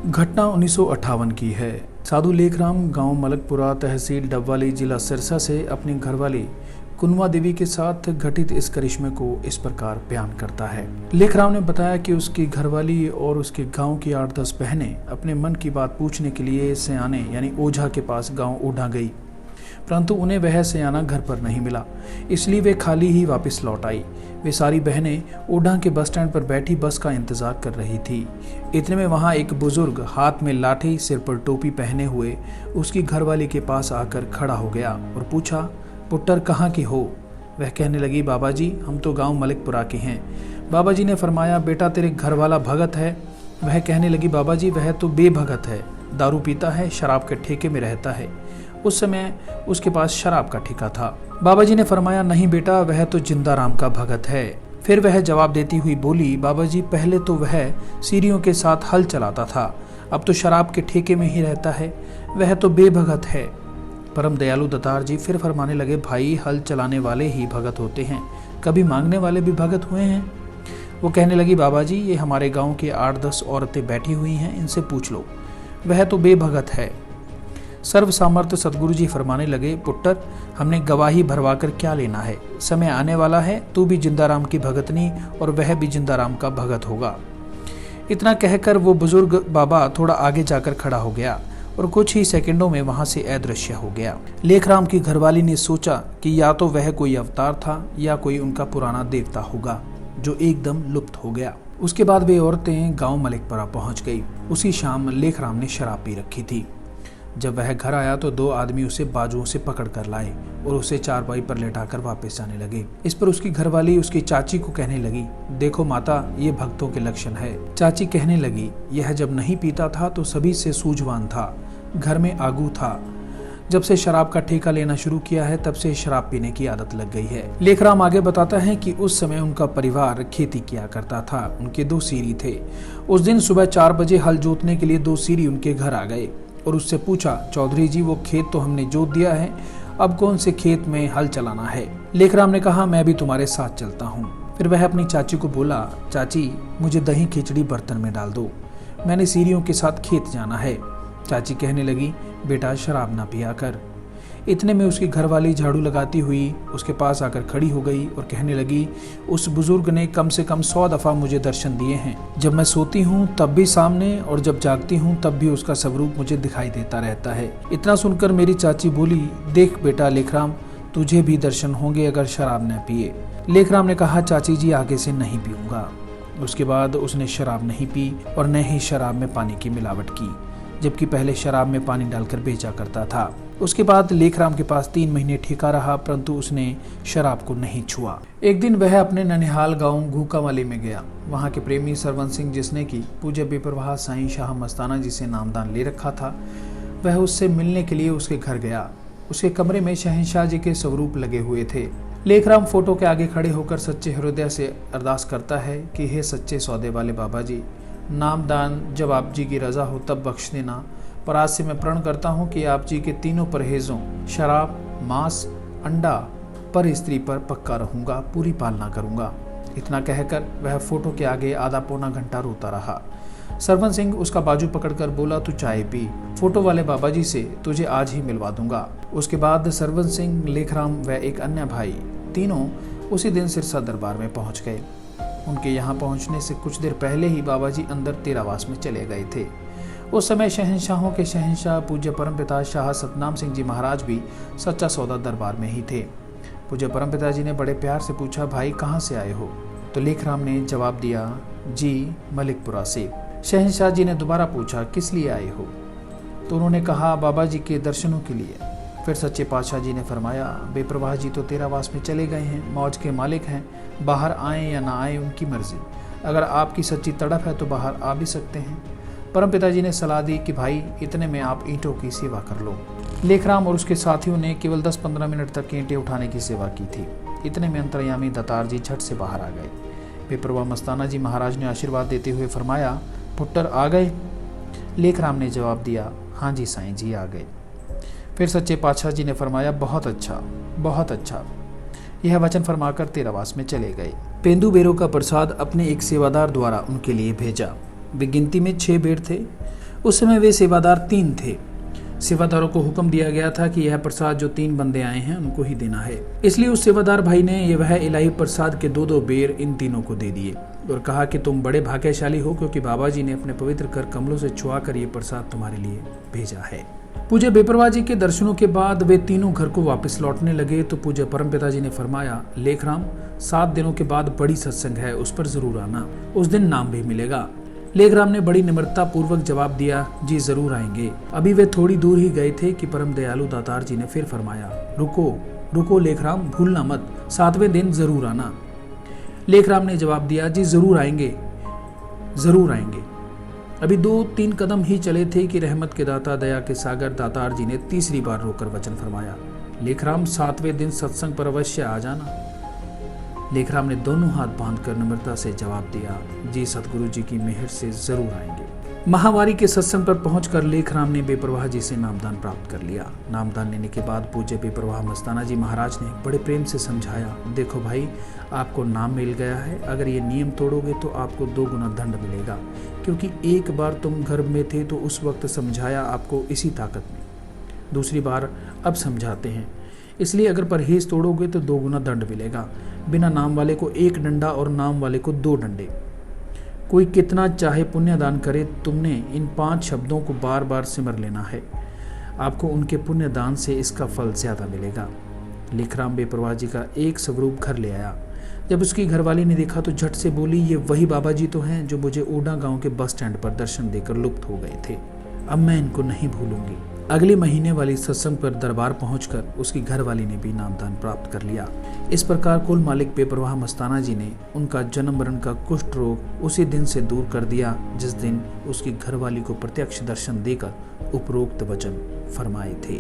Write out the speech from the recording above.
घटना 1958 की है। साधु लेखराम गांव मलकपुरा, तहसील डबवाली, जिला सिरसा से अपनी घरवाली कुनवा देवी के साथ घटित इस करिश्मे को इस प्रकार बयान करता है। लेखराम ने बताया कि उसकी घरवाली और उसके गांव की 8-10 बहनें अपने मन की बात पूछने के लिए सयाने यानी ओझा के पास गांव ओढ़ा गई, परंतु उन्हें वह सयाना घर पर नहीं मिला, इसलिए वे खाली ही वापस लौट आई। वे सारी बहनें ओढ़ा के बस स्टैंड पर बैठी बस का इंतजार कर रही थी। इतने में वहां एक बुजुर्ग हाथ में लाठी, सिर पर टोपी पहने हुए उसकी घरवाली के पास आकर खड़ा हो गया और पूछा, पुट्टर कहाँ की हो? वह कहने लगी, बाबा जी हम तो गांव मलिकपुरा के हैं। बाबा जी ने फरमाया, बेटा तेरे घर वाला भगत है? वह कहने लगी, बाबा जी वह तो बेभगत है, दारू पीता है, शराब के ठेके में रहता है। उस समय उसके पास शराब का ठेका था। बाबा जी ने फरमाया, नहीं बेटा वह तो जिंदा राम का भगत है। फिर वह जवाब देती हुई बोली, बाबा जी पहले तो वह सीरियों के साथ हल चलाता था, अब तो शराब के ठेके में ही रहता है, वह तो बेभगत है। परम दयालु दतार जी फिर फरमाने लगे, भाई हल चलाने वाले ही भगत होते हैं, कभी मांगने वाले भी भगत हुए हैं? वो कहने लगी, बाबा जी ये हमारे गांव के 8-10 औरतें बैठी हुई हैं, इनसे पूछ लो, वह तो बेभगत है। सर्व सामर्थ्य सदगुरु जी फरमाने लगे, पुट्टर हमने गवाही भरवाकर क्या लेना है, समय आने वाला है, तू भी जिंदाराम की भगतनी और वह भी जिंदाराम का भगत होगा। इतना कहकर वो बुजुर्ग बाबा थोड़ा आगे जाकर खड़ा हो गया और कुछ ही सेकंडों में वहां से अदृश्य हो गया। लेखराम की घरवाली ने सोचा कि या तो वह कोई अवतार था या कोई उनका पुराना देवता होगा जो एकदम लुप्त हो गया। उसके बाद वे औरतें गांव मलिकपुरा पहुंच गई। उसी शाम लेखराम ने शराब पी रखी थी। जब वह घर आया तो 2 आदमी उसे बाजुओं से पकड़ कर लाए और उसे चारपाई पर लेटाकर वापस जाने लगे। इस पर उसकी घरवाली उसकी चाची को कहने लगी, देखो माता ये भक्तों के लक्षण है। चाची कहने लगी, यह जब नहीं पीता था तो सभी से सूझवान था, घर में आगू था, जब से शराब का ठेका लेना शुरू किया है तब से शराब पीने की आदत लग गई है। लेखराम आगे बताता है कि उस समय उनका परिवार खेती किया करता था, उनके 2 सीरी थे। उस दिन सुबह 4 बजे हल जोतने के लिए 2 सीरी उनके घर आ गए और उससे पूछा, चौधरी जी वो खेत तो हमने जोत दिया है, अब कौन से खेत में हल चलाना है? लेखराम ने कहा, मैं भी तुम्हारे साथ चलता हूँ। फिर वह अपनी चाची को बोला, चाची मुझे दही खिचड़ी बर्तन में डाल दो, मैंने सीरियों के साथ खेत जाना है। चाची कहने लगी, बेटा शराब ना पिया कर। इतने में उसकी घरवाली झाड़ू लगाती हुई उसके पास आकर खड़ी हो गई और कहने लगी, उस बुजुर्ग ने कम से कम 100 दफ़ा मुझे दर्शन दिए हैं। जब मैं सोती हूँ तब भी सामने और जब जागती हूँ तब भी उसका स्वरूप मुझे दिखाई देता रहता है। इतना सुनकर मेरी चाची बोली, देख बेटा लेखराम तुझे भी दर्शन होंगे अगर शराब न पिए। लेखराम ने कहा, चाची जी आगे से नहीं पीऊंगा। उसके बाद उसने शराब नहीं पी और न ही शराब में पानी की मिलावट की, जबकि पहले शराब में पानी डालकर बेचा करता था। उसके बाद लेखराम के पास 3 महीने ठेका रहा, परंतु उसने शराब को नहीं छुआ। एक दिन वह अपने ननिहाल गांव घूकावाली में गया। वहां के प्रेमी सरवन सिंह, जिसने की पूज्य बेपरवाह साईं शाह मस्ताना जी से नामदान ले रखा था, वह उससे मिलने के लिए उसके घर गया। उसके कमरे में शहंशाह जी के स्वरूप लगे हुए थे। लेखराम फोटो के आगे खड़े होकर सच्चे हृदय से अरदास करता है कि हे सच्चे सौदे वाले बाबा जी, नामदान जब आप जी की रजा हो तब बख्श देना, पर आज से मैं प्रण करता हूँ कि आप जी के तीनों परहेजों शराब, मांस, अंडा पर स्त्री पर पक्का रहूँगा, पूरी पालना करूँगा। इतना कहकर वह फोटो के आगे आधा पौना घंटा रोता रहा। सरवन सिंह उसका बाजू पकड़कर बोला, तू चाय पी, फोटो वाले बाबा जी से तुझे आज ही मिलवा दूंगा। उसके बाद सरवन सिंह, लेखराम व एक अन्य भाई तीनों उसी दिन सिरसा दरबार में पहुंच गए। उनके यहाँ पहुंचने से कुछ देर पहले ही बाबा जी अंदर तेरावास में चले गए थे। उस समय शहंशाहों के शहंशाह पूज्य परमपिता शाह सतनाम सिंह जी महाराज भी सच्चा सौदा दरबार में ही थे। पूज्य परमपिता जी ने बड़े प्यार से पूछा, भाई कहाँ से आए हो? तो लेखराम ने जवाब दिया, जी मलिकपुरा से। शहंशाह जी ने दोबारा पूछा, किस लिए आए हो? तो उन्होंने कहा, बाबा जी के दर्शनों के लिए। फिर सच्चे पातशाह जी ने फरमाया, बेप्रवाह जी तो तेरावास में चले गए हैं, मौज के मालिक हैं, बाहर आए या ना आए उनकी मर्जी, अगर आपकी सच्ची तड़प है तो बाहर आ भी सकते हैं। परम पिताजी ने सलाह दी कि भाई इतने में आप ईंटों की सेवा कर लो। लेखराम और उसके साथियों ने केवल 10-15 मिनट तक ईंटें उठाने की सेवा की थी। इतने में अंतर्यामी दतार जी झट से बाहर आ गए। बेपरवाह मस्ताना जी महाराज ने आशीर्वाद देते हुए फरमाया, पुट्टर आ गए? लेखराम ने जवाब दिया, हाँ जी साईं जी आ गए। फिर सच्चे पातशाह जी ने फरमाया, बहुत अच्छा, बहुत अच्छा। यह वचन फरमाकर तेरावास में चले गए। पेंदू बेरों का प्रसाद अपने एक सेवादार द्वारा उनके लिए भेजा। वे गिनती में 6 बेर थे उस समय वे सेवादार 3 थे। सेवादारों को हुक्म दिया गया था कि यह प्रसाद जो 3 बंदे आए हैं उनको ही देना है। इसलिए उस सेवादार भाई ने वह इलाही प्रसाद के 2-2 बेर इन तीनों को दे दिए और कहा कि तुम बड़े भाग्यशाली हो, क्योंकि बाबा जी ने अपने पवित्र कर कमलों से छुआ कर ये प्रसाद तुम्हारे लिए भेजा है। पूज्य बेपरवाह जी के दर्शनों के बाद वे तीनों घर को वापस लौटने लगे तो पूज्य परमपिता जी ने फरमाया, लेखराम 7 दिनों के बाद बड़ी सत्संग है, उस पर जरूर आना, उस दिन नाम भी मिलेगा। लेखराम ने बड़ी निम्रता पूर्वक जवाब दिया, जी जरूर आएंगे। अभी वे थोड़ी दूर ही गए थे कि परम दयालु दातार जी ने फिर फरमाया, रुको रुको लेखराम, भूलना मत, 7वें दिन जरूर आना। लेखराम ने जवाब दिया, जी जरूर आएंगे, जरूर आएंगे। अभी 2-3 कदम ही चले थे कि रहमत के दाता दया के सागर दातार जी ने तीसरी बार रोकर वचन फरमाया, लेखराम 7वें दिन सत्संग पर अवश्य आ जाना। लेखराम ने दोनों हाथ बांधकर नम्रता से जवाब दिया, जी सतगुरु जी की मेहर से जरूर आएंगे। महावारी के सत्संग पर पहुंचकर लेखराम ने बेपरवाह जी से नामदान प्राप्त कर लिया। नामदान लेने के बाद पूज्य बेपरवाह मस्ताना जी महाराज ने बड़े प्रेम से समझाया, देखो भाई, आपको नाम मिल गया है, अगर ये नियम तोड़ोगे तो आपको 2 गुना दंड मिलेगा, क्योंकि एक बार तुम गर्भ में थे तो उस वक्त समझाया आपको इसी ताकत में, दूसरी बार अब समझाते हैं, इसलिए अगर परहेज तोड़ोगे तो 2 गुना दंड मिलेगा। बिना नाम वाले को 1 डंडा और नाम वाले को 2 डंडे। कोई कितना चाहे पुण्य दान करे, तुमने इन 5 शब्दों को बार बार सिमर लेना है, आपको उनके पुण्य दान से इसका फल ज्यादा मिलेगा। लेखराम बेपरवाह जी का एक स्वरूप घर ले आया। जब उसकी घरवाली ने देखा तो झट से बोली, ये वही बाबा जी तो हैं जो मुझे ओडा गांव के बस स्टैंड पर दर्शन देकर लुप्त हो गए थे। अब मैं इनको नहीं भूलूंगी। अगले महीने वाली सत्संग पर दरबार पहुंचकर उसकी घरवाली ने भी नामदान प्राप्त कर लिया। इस प्रकार कुल मालिक बेपरवाह मस्ताना जी ने उनका जन्म मरण का कुष्ठ रोग उसी दिन से दूर कर दिया जिस दिन उसकी घरवाली को प्रत्यक्ष दर्शन देकर उपरोक्त वचन फरमाए थे।